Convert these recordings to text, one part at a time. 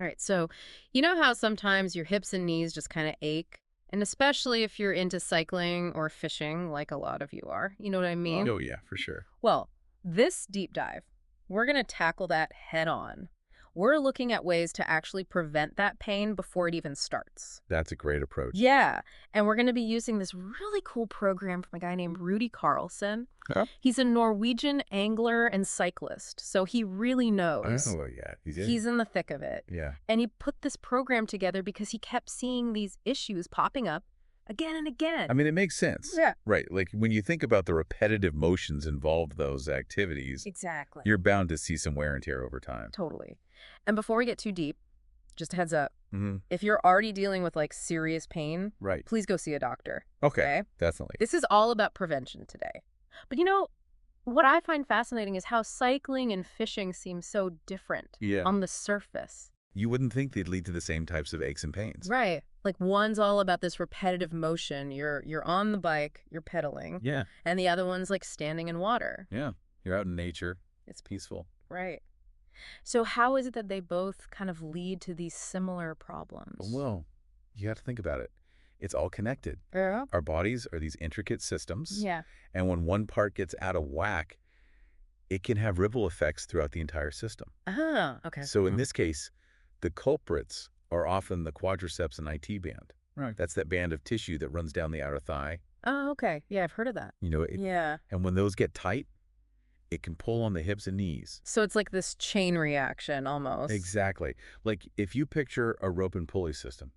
All right, so you know how sometimes your hips and knees just kind of ache? And especially if you're into cycling or fishing, like a lot of you are. You know what I mean? Oh, yeah, for sure. Well, this deep dive, we're going to tackle that head on. We're looking at ways to actually prevent that pain before it even starts. That's a great approach. Yeah, and we're going to be using this really cool program from a guy named Rudy Carlson. Huh? He's a Norwegian angler and cyclist, so he really knows. Oh, yeah. He's in the thick of it. Yeah. And he put this program together because he kept seeing these issues popping up again and again. I mean, it makes sense. Yeah. Right. Like when you think about the repetitive motions involved those activities, Exactly. you're bound to see some wear and tear over time. Totally. And before we get too deep, just a heads up, Mm-hmm. if you're already dealing with like serious pain, Right. please go see a doctor. Okay. Definitely. This is all about prevention today. But you know, what I find fascinating is how cycling and fishing seem so different Yeah. on the surface. You wouldn't think they'd lead to the same types of aches and pains. Right. Like one's all about this repetitive motion. You're on the bike, you're pedaling. Yeah. And the other one's like standing in water. Yeah. You're out in nature. It's peaceful. Right. So how is it that they both kind of lead to these similar problems? Well, you have to think about it. It's all connected. Yeah. Our bodies are these intricate systems. Yeah. And when one part gets out of whack, it can have ripple effects throughout the entire system. Ah, okay. So in this case, the culprits are often the quadriceps and IT band. Right. That's that band of tissue that runs down the outer thigh. Oh, okay. Yeah, I've heard of that. Yeah. And when those get tight, it can pull on the hips and knees. So it's like this chain reaction almost. Exactly. Like if you picture a rope and pulley system,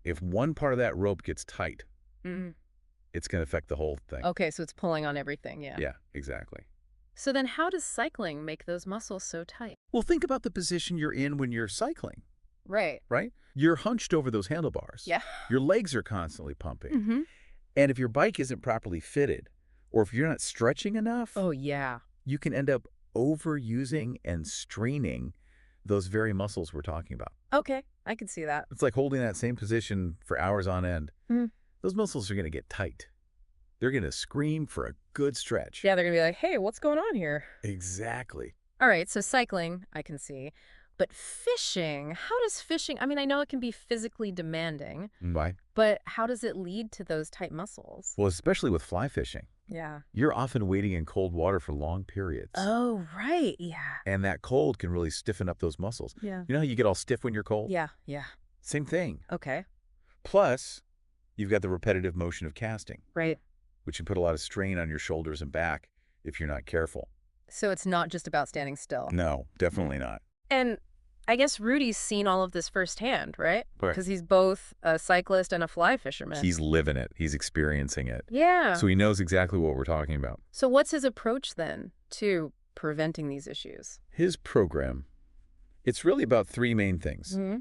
if one part of that rope gets tight, Mm. it's going to affect the whole thing. Okay, so it's pulling on everything, yeah. Yeah, exactly. So then how does cycling make those muscles so tight? Well, think about the position you're in when you're cycling, Right. right? You're hunched over those handlebars. Yeah. Your legs are constantly pumping. Mm-hmm. And if your bike isn't properly fitted, or if you're not stretching enough, Oh, yeah. you can end up overusing and straining those very muscles we're talking about. Okay, I can see that. It's like holding that same position for hours on end. Mm. Those muscles are going to get tight. They're going to scream for a good stretch. Yeah, they're going to be like, hey, what's going on here? Exactly. All right, so cycling, I can see. But fishing, how does fishing, I mean, I know it can be physically demanding, Why? but how does it lead to those tight muscles? Well, especially with fly fishing. Yeah. You're often waiting in cold water for long periods. Oh, right, yeah. And that cold can really stiffen up those muscles. Yeah. You know how you get all stiff when you're cold? Yeah, yeah. Same thing. Okay, Plus, you've got the repetitive motion of casting, right. which can put a lot of strain on your shoulders and back if you're not careful. So it's not just about standing still. No, definitely not. And I guess Rudy's seen all of this firsthand, right? Right. Because he's both a cyclist and a fly fisherman. He's living it. He's experiencing it. Yeah. So he knows exactly what we're talking about. So what's his approach then to preventing these issues? His program, it's really about three main things. Mm-hmm.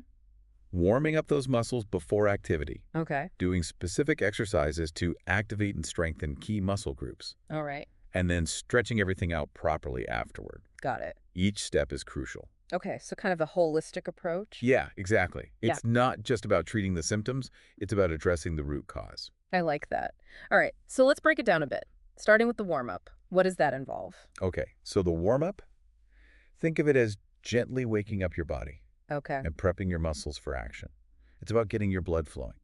Warming up those muscles before activity, Okay. doing specific exercises to activate and strengthen key muscle groups, All right. and then stretching everything out properly afterward. Got it. Each step is crucial. Okay, so kind of a holistic approach. Yeah, exactly. Yeah. It's not just about treating the symptoms, it's about addressing the root cause. I like that. All right, so let's break it down a bit. Starting with the warm-up. What does that involve? Okay, so the warm-up, think of it as gently waking up your body Okay. and prepping your muscles for action. It's about getting your blood flowing,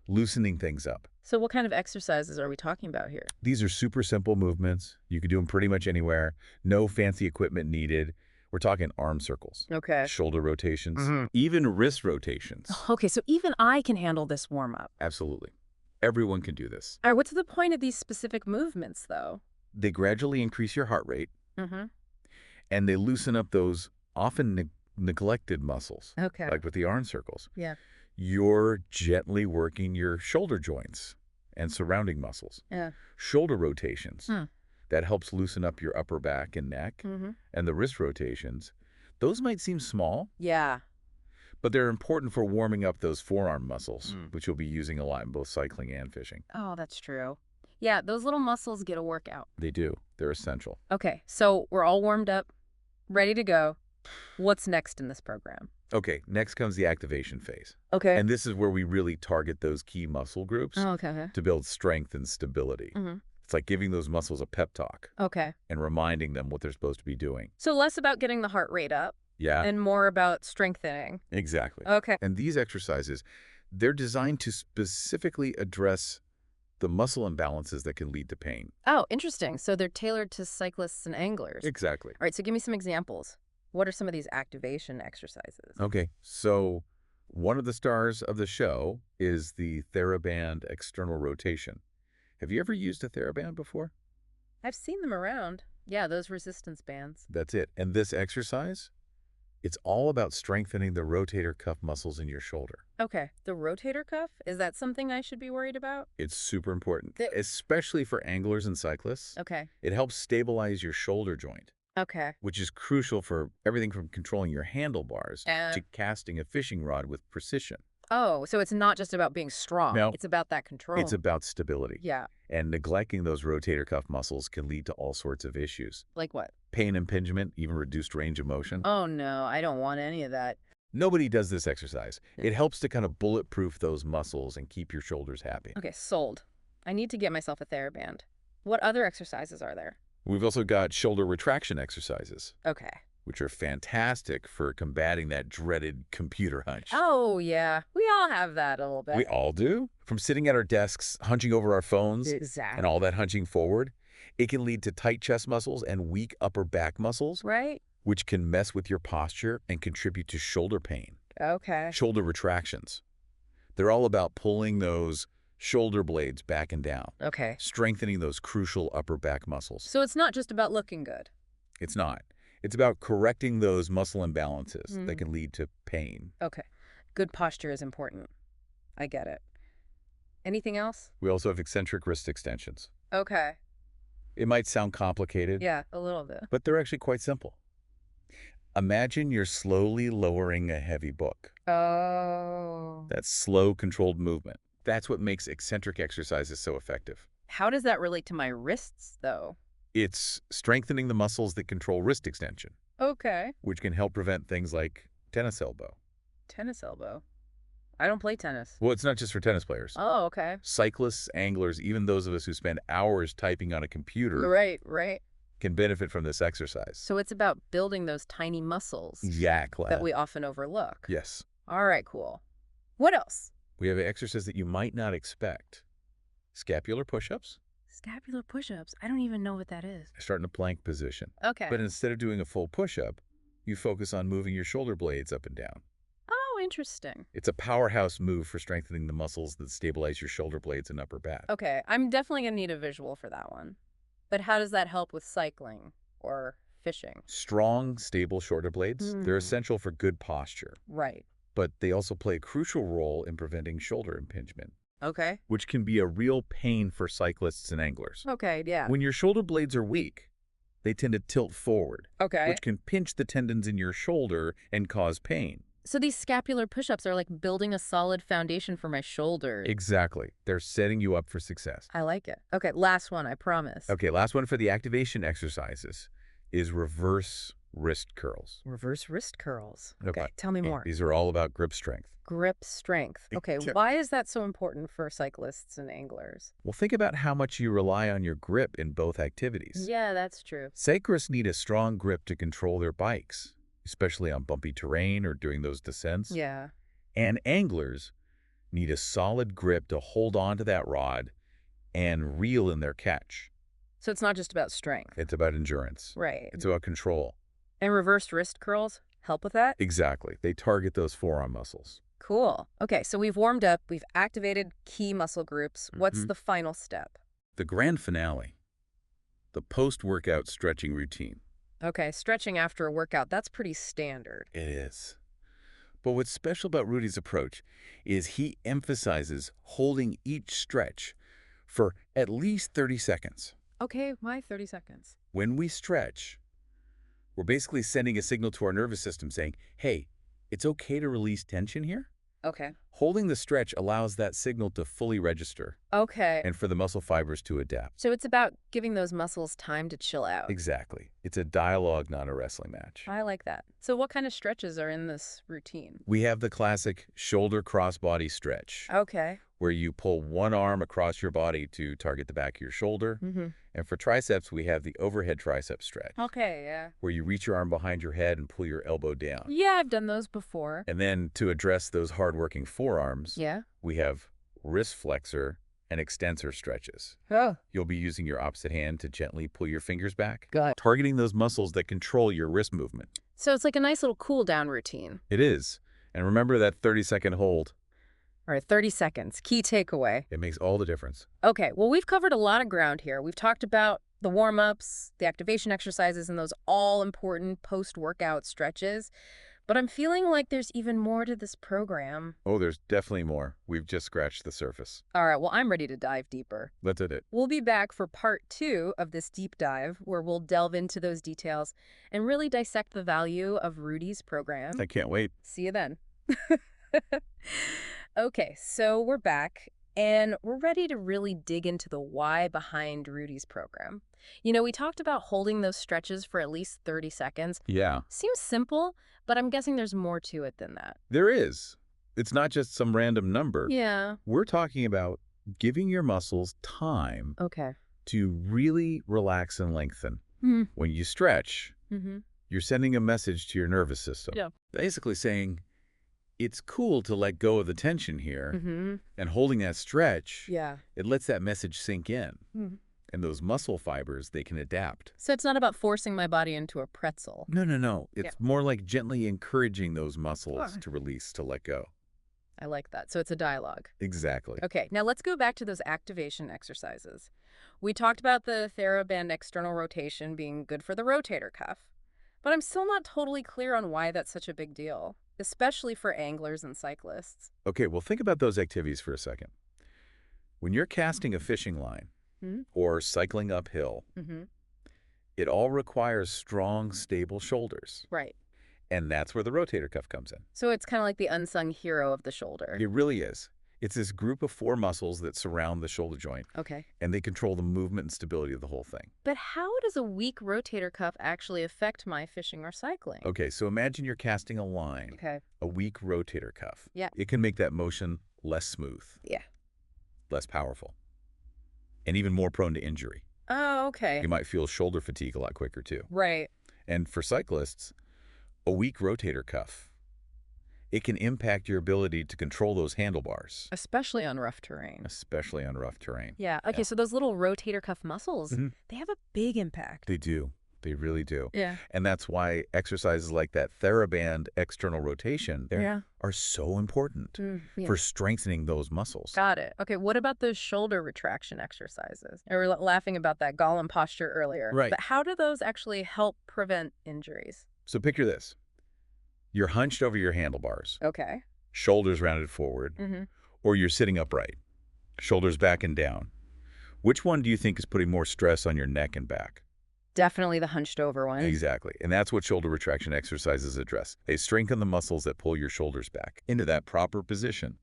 loosening things up. So what kind of exercises are we talking about here? These are super simple movements. You can do them pretty much anywhere. No fancy equipment needed. We're talking arm circles, Okay. shoulder rotations, Mhm. even wrist rotations. Okay, so even I can handle this warm-up. Absolutely. Everyone can do this. All right, what's the point of these specific movements, though? They gradually increase your heart rate, Mm-hmm. and they loosen up those often neglected muscles, Okay. like with the arm circles. Yeah. You're gently working your shoulder joints and surrounding muscles. Yeah. Shoulder rotations. Hmm. That helps loosen up your upper back and neck. Mm-hmm. And the wrist rotations. Those might seem small, Yeah. but they're important for warming up those forearm muscles, which you'll be using a lot in both cycling and fishing. Oh, that's true. Yeah, those little muscles get a workout. They do. They're essential. Okay, so we're all warmed up, ready to go. What's next in this program? Okay, next comes the activation phase. Okay. And this is where we really target those key muscle groups Okay. to build strength and stability. Mm-hmm. It's like giving those muscles a pep talk Okay. and reminding them what they're supposed to be doing. So less about getting the heart rate up Yeah, and more about strengthening. exactly. Okay. And these exercises, they're designed to specifically address the muscle imbalances that can lead to pain. Oh, interesting. So they're tailored to cyclists and anglers. Exactly. All right, so give me some examples. What are some of these activation exercises? Okay, so one of the stars of the show is the TheraBand external rotation. Have you ever used a TheraBand before? I've seen them around. Yeah, those resistance bands. That's it. And this exercise, it's all about strengthening the rotator cuff muscles in your shoulder. Okay, the rotator cuff? Is that something I should be worried about? It's super important, The- especially for anglers and cyclists. Okay. It helps stabilize your shoulder joint, Okay. which is crucial for everything from controlling your handlebars And to casting a fishing rod with precision. oh, so it's not just about being strong. No, It's about that control. it's about stability. Yeah. And neglecting those rotator cuff muscles can lead to all sorts of issues. Like what? Pain impingement, even reduced range of motion. Oh no, I don't want any of that. Nobody does this exercise. It helps to kind of bulletproof those muscles and keep your shoulders happy. Okay, sold. I need to get myself a TheraBand. What other exercises are there? We've also got shoulder retraction exercises, Okay. which are fantastic for combating that dreaded computer hunch. Oh yeah, we all have that a little bit. We all do. From sitting at our desks, hunching over our phones, Exactly. and all that hunching forward, it can lead to tight chest muscles and weak upper back muscles, Right? which can mess with your posture and contribute to shoulder pain. Okay. Shoulder retractions. They're all about pulling those shoulder blades back and down, Okay. strengthening those crucial upper back muscles. So it's not just about looking good. It's not. It's about correcting those muscle imbalances that Mhm. can lead to pain. Okay. Good posture is important. I get it. Anything else? We also have eccentric wrist extensions. Okay. It might sound complicated, Yeah, a little bit. but they're actually quite simple. Imagine you're slowly lowering a heavy book. Oh. That slow, controlled movement. That's what makes eccentric exercises so effective. How does that relate to my wrists, though? It's strengthening the muscles that control wrist extension, Okay. which can help prevent things like tennis elbow. Tennis elbow. I don't play tennis. Well, it's not just for tennis players. Oh, okay. Cyclists, anglers, even those of us who spend hours typing on a computer Right. can benefit from this exercise. So it's about building those tiny muscles Exactly. that we often overlook. Yes. All right, cool. What else? We have an exercise that you might not expect. Scapular push-ups. Scapular push-ups. I don't even know what that is. Start in a plank position. Okay. But instead of doing a full push-up, you focus on moving your shoulder blades up and down. Oh, interesting. It's a powerhouse move for strengthening the muscles that stabilize your shoulder blades and upper back. Okay, I'm definitely going to need a visual for that one. But how does that help with cycling or fishing? Strong, stable shoulder blades, they're Hmm. essential for good posture, Right. but they also play a crucial role in preventing shoulder impingement, Okay. which can be a real pain for cyclists and anglers. Okay, yeah. When your shoulder blades are weak, they tend to tilt forward, Okay. which can pinch the tendons in your shoulder and cause pain. So these scapular push-ups are like building a solid foundation for my shoulders. Exactly. They're setting you up for success. I like it. Okay, last one, I promise. Okay, last one for the activation exercises is reverse wrist curls. Reverse wrist curls. Okay. Tell me more. These are all about grip strength. Grip strength. Okay, Sure. why is that so important for cyclists and anglers? Well, think about how much you rely on your grip in both activities. Yeah, that's true. Cyclists need a strong grip to control their bikes, especially on bumpy terrain or during those descents. Yeah. And anglers need a solid grip to hold on to that rod and reel in their catch. So it's not just about strength. It's about endurance. Right. It's about control. And reversed wrist curls help with that? Exactly. They target those forearm muscles. Cool. Okay, so we've warmed up, we've activated key muscle groups. What's Mhm. the final step? The grand finale, the post-workout stretching routine. Okay, stretching after a workout, that's pretty standard. It is. But what's special about Rudy's approach is he emphasizes holding each stretch for at least 30 seconds. Okay, why 30 seconds? When we stretch, we're basically sending a signal to our nervous system saying, hey, it's okay to release tension here. Okay. Holding the stretch allows that signal to fully register Okay. and for the muscle fibers to adapt. So it's about giving those muscles time to chill out. Exactly. It's a dialogue, not a wrestling match. I like that. So what kind of stretches are in this routine? We have the classic shoulder crossbody stretch, Okay. where you pull one arm across your body to target the back of your shoulder, Mm-hmm. And for triceps, we have the overhead tricep stretch, Okay, yeah. where you reach your arm behind your head and pull your elbow down. Yeah, I've done those before. And then to address those hard-working forearms, Yeah. we have wrist flexor and extensor stretches. Oh, You'll be using your opposite hand to gently pull your fingers back, got it. targeting those muscles that control your wrist movement. So it's like a nice little cool down routine. It is. And remember that 30-second hold. All right, 30 seconds. Key takeaway. It makes all the difference. Okay, well, we've covered a lot of ground here. We've talked about the warm-ups, the activation exercises, and those all-important post-workout stretches. But I'm feeling like there's even more to this program. Oh, there's definitely more. We've just scratched the surface. All right, well, I'm ready to dive deeper. Let's hit it. We'll be back for part 2 of this deep dive, where we'll delve into those details and really dissect the value of Rudy's program. I can't wait. See you then. Okay, so we're back, and we're ready to really dig into the why behind Rudy's program. You know, we talked about holding those stretches for at least 30 seconds. Yeah, Seems simple, but I'm guessing there's more to it than that. there is. It's not just some random number. Yeah. We're talking about giving your muscles time Okay. to really relax and lengthen. Hmm. When you stretch, Mm-hmm. you're sending a message to your nervous system. Yeah. Basically saying, it's cool to let go of the tension here, Mm-hmm. and holding that stretch, Yeah. it lets that message sink in. Mm-hmm. And those muscle fibers, they can adapt. So it's not about forcing my body into a pretzel. No, no, no. It's more like gently encouraging those muscles Ah. to release, to let go. I like that. So it's a dialogue. Exactly. Okay, now let's go back to those activation exercises. We talked about the TheraBand external rotation being good for the rotator cuff, but I'm still not totally clear on why that's such a big deal, especially for anglers and cyclists. Okay, well, think about those activities for a second. When you're casting a fishing line Hmm? or cycling uphill, Mm-hmm. it all requires strong, stable shoulders. Right. And that's where the rotator cuff comes in. So it's kind of like the unsung hero of the shoulder. It really is. It's this group of 4 muscles that surround the shoulder joint, Okay. and they control the movement and stability of the whole thing. But how does a weak rotator cuff actually affect my fishing or cycling? Okay, so imagine you're casting a line, Okay. a weak rotator cuff. Yeah. It can make that motion less smooth, Yeah. less powerful, and even more prone to injury. Oh, okay. You might feel shoulder fatigue a lot quicker too. Right. And for cyclists, a weak rotator cuff, it can impact your ability to control those handlebars, Especially on rough terrain. especially on rough terrain. Yeah. Okay, Yeah. so those little rotator cuff muscles, Mhm. they have a big impact. They do. They really do. Yeah. And that's why exercises like that TheraBand external rotation Yeah. are so important Yeah. for strengthening those muscles. Got it. Okay, what about those shoulder retraction exercises? We were laughing about that Gollum posture earlier. Right. But how do those actually help prevent injuries? So picture this. You're hunched over your handlebars, Okay. shoulders rounded forward, Mm-hmm. or you're sitting upright, shoulders back and down. Which one do you think is putting more stress on your neck and back? Definitely the hunched over one. Exactly. And that's what shoulder retraction exercises address. They strengthen the muscles that pull your shoulders back into that proper position,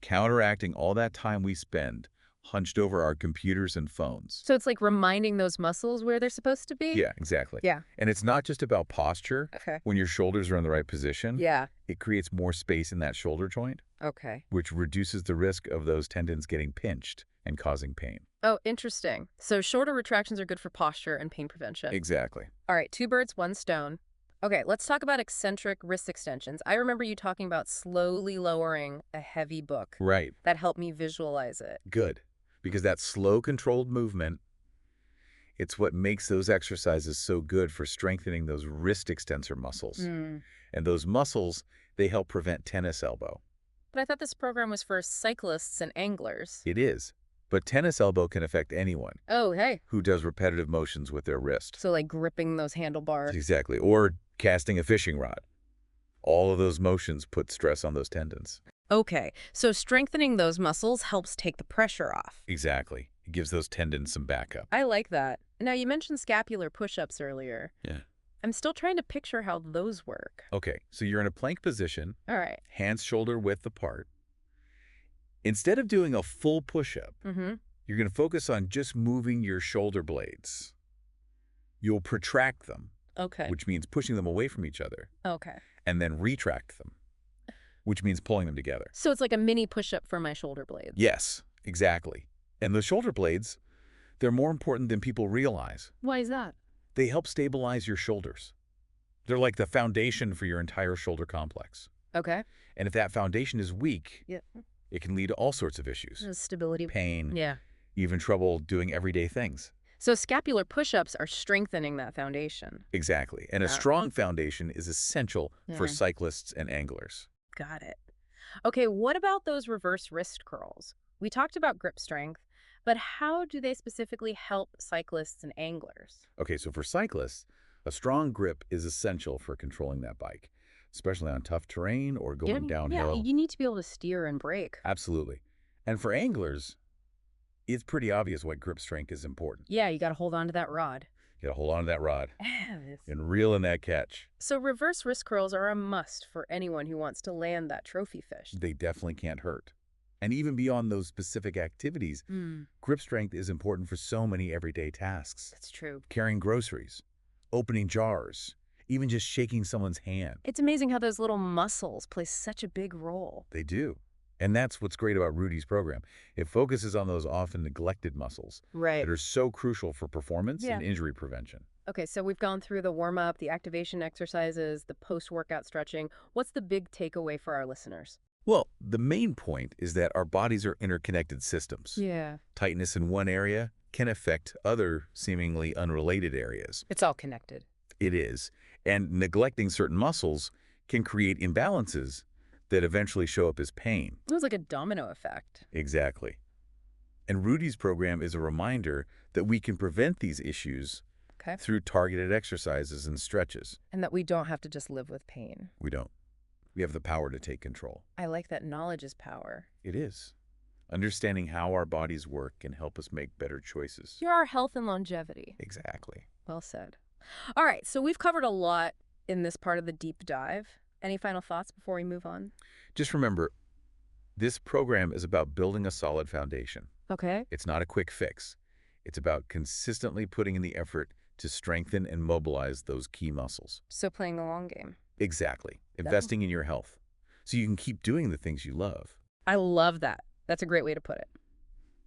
counteracting all that time we spend hunched over our computers and phones. So it's like reminding those muscles where they're supposed to be? Yeah, exactly. Yeah. And it's not just about posture. Okay. When your shoulders are in the right position, Yeah. it creates more space in that shoulder joint, Okay. which reduces the risk of those tendons getting pinched and causing pain. Oh, interesting. So shoulder retractions are good for posture and pain prevention. Exactly. All right, 2 birds, 1 stone. Okay, let's talk about eccentric wrist extensions. I remember you talking about slowly lowering a heavy book. Right. That helped me visualize it. Good. Because that slow, controlled movement, it's what makes those exercises so good for strengthening those wrist extensor muscles. Mm. And those muscles, they help prevent tennis elbow. But I thought this program was for cyclists and anglers. It is. But tennis elbow can affect anyone Oh, hey. who does repetitive motions with their wrist. So like gripping those handlebars. Exactly. Or casting a fishing rod. All of those motions put stress on those tendons. Okay, so strengthening those muscles helps take the pressure off. Exactly. It gives those tendons some backup. I like that. Now, you mentioned scapular push-ups earlier. Yeah. I'm still trying to picture how those work. Okay, so you're in a plank position, All right. hands shoulder width apart. Instead of doing a full push-up, Mm-hmm. you're going to focus on just moving your shoulder blades. You'll protract them, Okay. which means pushing them away from each other, Okay. and then retract them, which means pulling them together. So it's like a mini push-up for my shoulder blades. Yes, exactly. And the shoulder blades, They're more important than people realize. Why is that? They help stabilize your shoulders. They're like the foundation for your entire shoulder complex. Okay. And if that foundation is weak, Yeah. it can lead to all sorts of issues. Stability. Pain, Yeah. even trouble doing everyday things. So scapular push-ups are strengthening that foundation. Exactly. And a Ah. strong foundation is essential for Mhm. cyclists and anglers. Got it. Okay, what about those reverse wrist curls? We talked about grip strength, but how do they specifically help cyclists and anglers? Okay, so for cyclists, a strong grip is essential for controlling that bike, especially on tough terrain or going Yeah, downhill. you need to be able to steer and brake. Absolutely. And for anglers, it's pretty obvious why grip strength is important. Yeah, you got to hold on to that rod. You gotta hold on to that rod Yes. and reel in that catch. So reverse wrist curls are a must for anyone who wants to land that trophy fish. They definitely can't hurt. And even beyond those specific activities, Mm, grip strength is important for so many everyday tasks. that's true. Carrying groceries, opening jars, even just shaking someone's hand. It's amazing how those little muscles play such a big role. They do. And that's what's great about Rudy's program. It focuses on those often neglected muscles Right. that are so crucial for performance Yeah. and injury prevention. Okay, so we've gone through the warm-up, the activation exercises, the post-workout stretching. What's the big takeaway for our listeners? Well, the main point is that our bodies are interconnected systems. Yeah. Tightness in one area can affect other seemingly unrelated areas. It's all connected. It is. And neglecting certain muscles can create imbalances that eventually show up as pain. It was like a domino effect. Exactly. And Rudy's program is a reminder that we can prevent these issues Okay. through targeted exercises and stretches. And that we don't have to just live with pain. We don't. We have the power to take control. I like that knowledge is power. It is. Understanding how our bodies work can help us make better choices. You're our health and longevity. Exactly. Well said. All right, so we've covered a lot in this part of the deep dive. Any final thoughts before we move on? Just remember, this program is about building a solid foundation. Okay. It's not a quick fix. It's about consistently putting in the effort to strengthen and mobilize those key muscles. So playing the long game. Exactly. Investing in your health so you can keep doing the things you love. I love that. That's a great way to put it.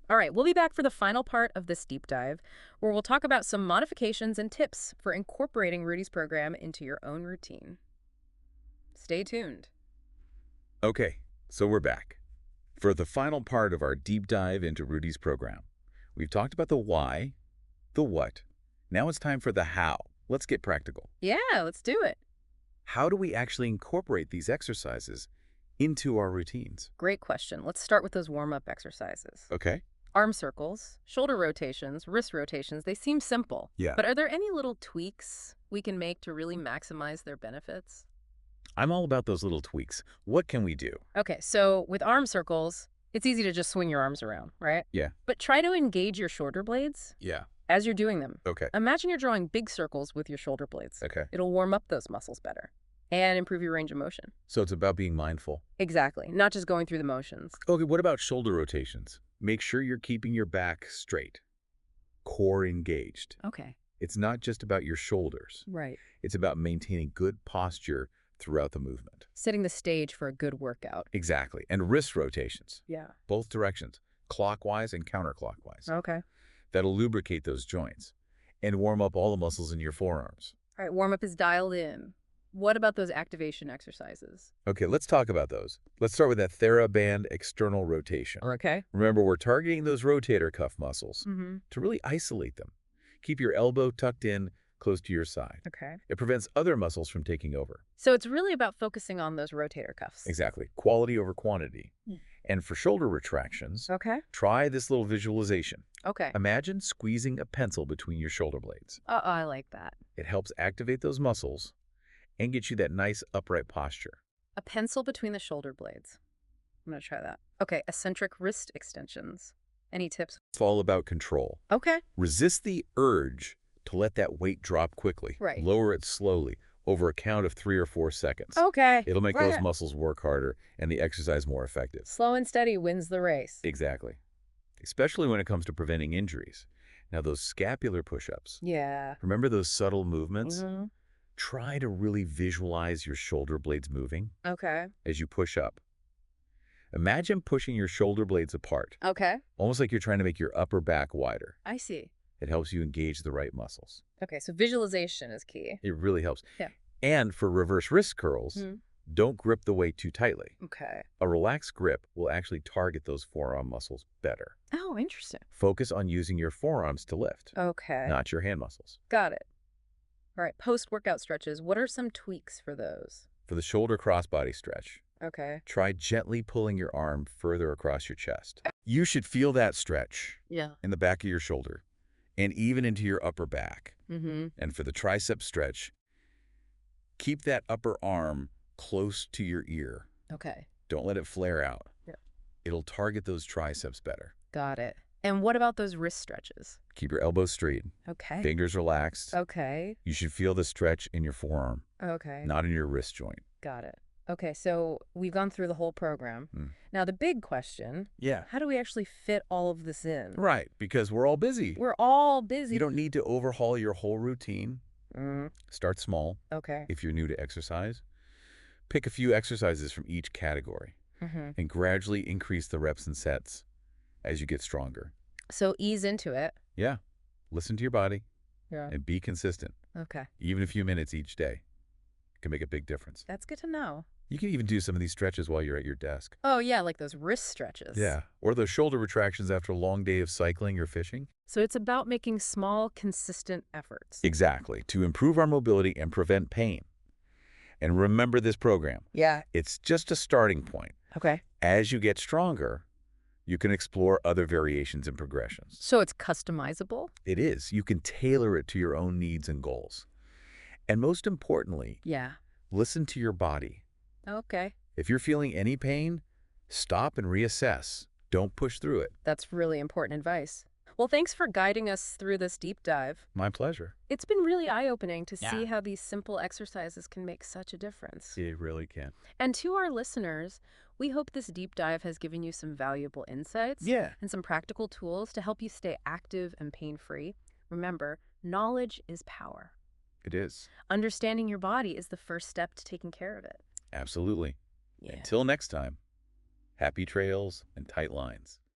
All right, we'll be back for the final part of this deep dive, where we'll talk about some modifications and tips for incorporating Rudy's program into your own routine. Stay tuned. Okay, so we're back. For the final part of our deep dive into Rudy's program, we've talked about the why, the what. Now it's time for the how. Let's get practical. Yeah, let's do it. How do we actually incorporate these exercises into our routines? Great question. Let's start with those warm-up exercises. Okay. Arm circles, shoulder rotations, wrist rotations, they seem simple. Yeah. But are there any little tweaks we can make to really maximize their benefits? I'm all about those little tweaks. What can we do? Okay, so with arm circles, it's easy to just swing your arms around, right? Yeah. But try to engage your shoulder blades Yeah. as you're doing them. Okay. Imagine you're drawing big circles with your shoulder blades. Okay. It'll warm up those muscles better and improve your range of motion. So it's about being mindful. Exactly, not just going through the motions. Okay, what about shoulder rotations? Make sure you're keeping your back straight, core engaged. Okay. It's not just about your shoulders. Right. It's about maintaining good posture throughout the movement. Setting the stage for a good workout. Exactly. And wrist rotations, Yeah. both directions, clockwise and counterclockwise. Okay. That'll lubricate those joints and warm up all the muscles in your forearms. All right, warm-up is dialed in. What about those activation exercises? Okay, let's talk about those. Let's start with that TheraBand external rotation. Okay. Remember, we're targeting those rotator cuff muscles Mm-hmm. to really isolate them. Keep your elbow tucked in close to your side. Okay. It prevents other muscles from taking over. So it's really about focusing on those rotator cuffs. Exactly. Quality over quantity. Mm. And for shoulder retractions, Okay. try this little visualization. Okay. Imagine squeezing a pencil between your shoulder blades. I like that. It helps activate those muscles and get you that nice upright posture. A pencil between the shoulder blades. I'm going to try that. Okay, eccentric wrist extensions. Any tips? It's all about control. Okay. Resist the urge to let that weight drop quickly. Right. Lower it slowly over a count of 3 or 4 seconds. Okay. It'll make those muscles work harder and the exercise more effective. Slow and steady wins the race. Exactly. Especially when it comes to preventing injuries. Now, those scapular push-ups. Yeah. Remember those subtle movements? Mm-hmm. Try to really visualize your shoulder blades moving Okay. as you push up. Imagine pushing your shoulder blades apart, Okay. almost like you're trying to make your upper back wider. I see. It helps you engage the right muscles. Okay, so visualization is key. It really helps. Yeah. And for reverse wrist curls, Hmm. don't grip the weight too tightly. Okay. A relaxed grip will actually target those forearm muscles better. Oh, interesting. Focus on using your forearms to lift, Okay. not your hand muscles. Got it. All right, post-workout stretches. What are some tweaks for those? For the shoulder crossbody stretch, Okay. try gently pulling your arm further across your chest. You should feel that stretch Yeah. in the back of your shoulder and even into your upper back. Mm-hmm. And for the tricep stretch, keep that upper arm close to your ear. Okay. Don't let it flare out. Yeah. It'll target those triceps better. Got it. And what about those wrist stretches? Keep your elbows straight, Okay. fingers relaxed. Okay. You should feel the stretch in your forearm, Okay. not in your wrist joint. Got it. Okay, so we've gone through the whole program. Mm. Now, the big question, Yeah. how do we actually fit all of this in? Right, because we're all busy. We're all busy. You don't need to overhaul your whole routine. Mm, Start small okay. if you're new to exercise. Pick a few exercises from each category Mm-hmm. and gradually increase the reps and sets as you get stronger. So ease into it. Yeah, listen to your body Yeah. and be consistent. Okay. Even a few minutes each day can make a big difference. That's good to know. You can even do some of these stretches while you're at your desk. Oh, yeah, like those wrist stretches. Yeah, or those shoulder retractions after a long day of cycling or fishing. So it's about making small, consistent efforts. Exactly, to improve our mobility and prevent pain. And remember this program. Yeah. It's just a starting point. Okay. As you get stronger, you can explore other variations and progressions. So it's customizable? It is. You can tailor it to your own needs and goals. And most importantly, Yeah. listen to your body. Okay. If you're feeling any pain, stop and reassess. Don't push through it. That's really important advice. Well, thanks for guiding us through this deep dive. My pleasure. It's been really eye-opening to Yeah. see how these simple exercises can make such a difference. It really can. And to our listeners, we hope this deep dive has given you some valuable insights Yeah. and some practical tools to help you stay active and pain-free. Remember, knowledge is power. It is. Understanding your body is the first step to taking care of it. Absolutely. Yeah. Until next time, happy trails and tight lines.